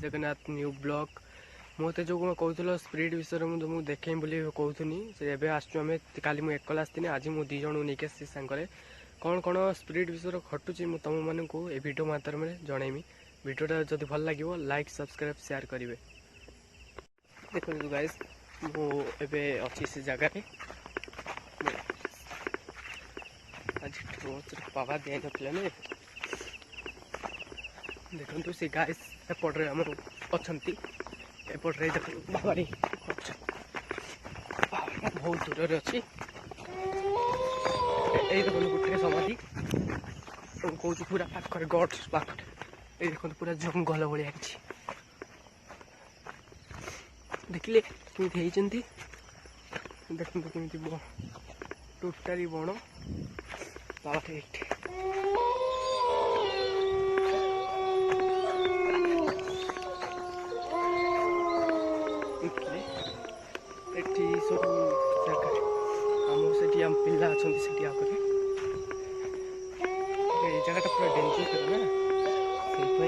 Jagannath new blog मत जो कहूल spirit विषय में तुमको देखें बोली कहूनी एवं आसमें काली मुझे एकला आसती आज मुझे दी जन नहीं आसी सांगे कौन कौन स्पिरिट विषय घटुची तुम मानक ये वीडियो माध्यम जनईमी वीडियोटा जब भल लगे लाइक सब्सक्राइब शेयर करेंगे। देखो गाइस मुझे अच्छी से जगह आज पावा दी ना देखो सी गाइस एपटे आम अच्छा एपटे बाबारी बहुत दूर अच्छी देखो गोटे समाधि कौन पूरा पाखे गड्स पाखे ये देखो पूरा जंगल भाया देखिले कमी देखो कमी टोटाली बण बाबा ये सब जगह आम से आम पिला अच्छा आगे जगह पूरा डेंजर कर ना से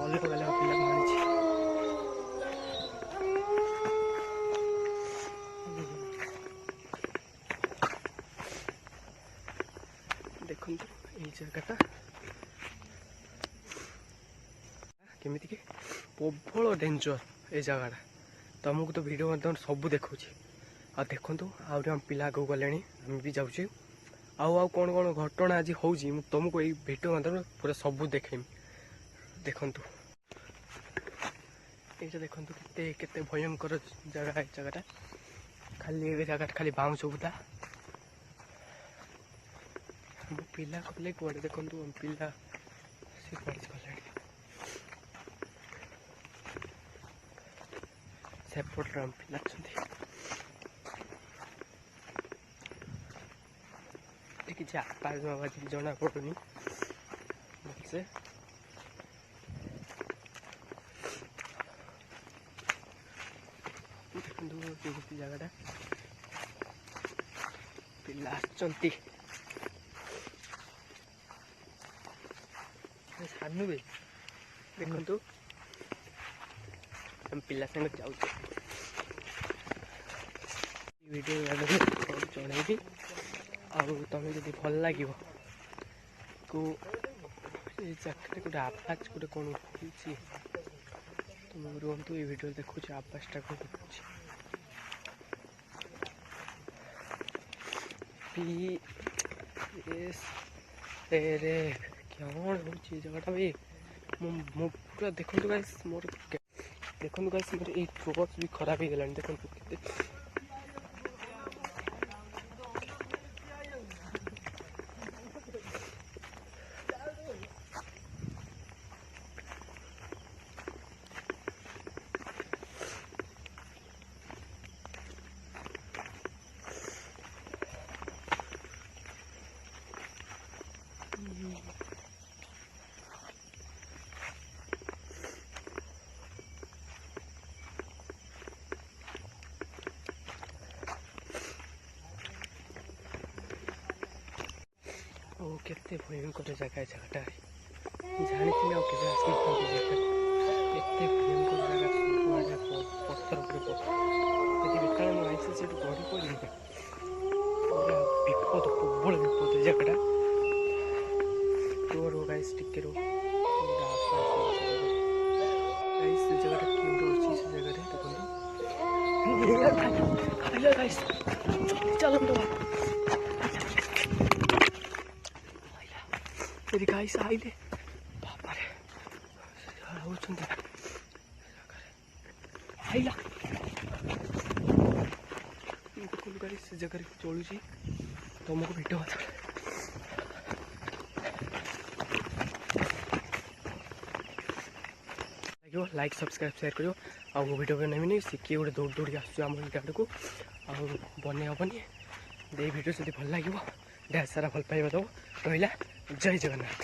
अलग अलग पिला मानी देखो ये जगहटा केमी प्रबल डेंजर ये जगह तुमको तो वीडियो माध्यम सब देखा आ देखु आम पिला आगे गले आम भी जाऊँ आउ कौन कौन घटना आज हो तुमको ये वीडियो माध्यम पूरा सब देखेमी देखु ये देखु के भयंकर जगह जगहटा खाली जगह खाली बाउंस बुदा पिला कले कड़े देखु पिला सी कड़े गले सेपट आम पिला किसी आवाज आवाज जना पड़ुनी भलसे देखो जगह पिला आसचंती सानू भी देखु हम पिला संग जाऊ वीडियो जनइबी तुम्हें जब भल लगे को जगह गोटे आवाज गोटे कौन तुम रुहतु ये वीडियो देखु आवाजटा कौन देखुच रे क्या हो जगहटा भाई मो पूरा देखो गाइस मोर देखो गाइस मोर ये टॉर्च भी खराब हो गलानी देखो केते भयंकर जगह जगहटा जानी के भयंकर जगह पत्थर बेकाल मुझे से गड़ी पड़ी पूरा विपद प्रबल विपद जगहटा रो गाइस टिके रो जगह क्यों अच्छी से जगह गाइस चलो तेरी गाइस आइले बाबा रे आइला गाइस जगह चलुची तुमको वीडियो लगे लाइक सब्सक्राइब शेयर करो आ वीडियो नहीं सिक्की गोटे दौड़ दौड़ के आसम आड़ को बन हेनी ये वीडियो जब भल लगे ढेर सारा भल पाइबा दब रहा जय जगन्नाथ।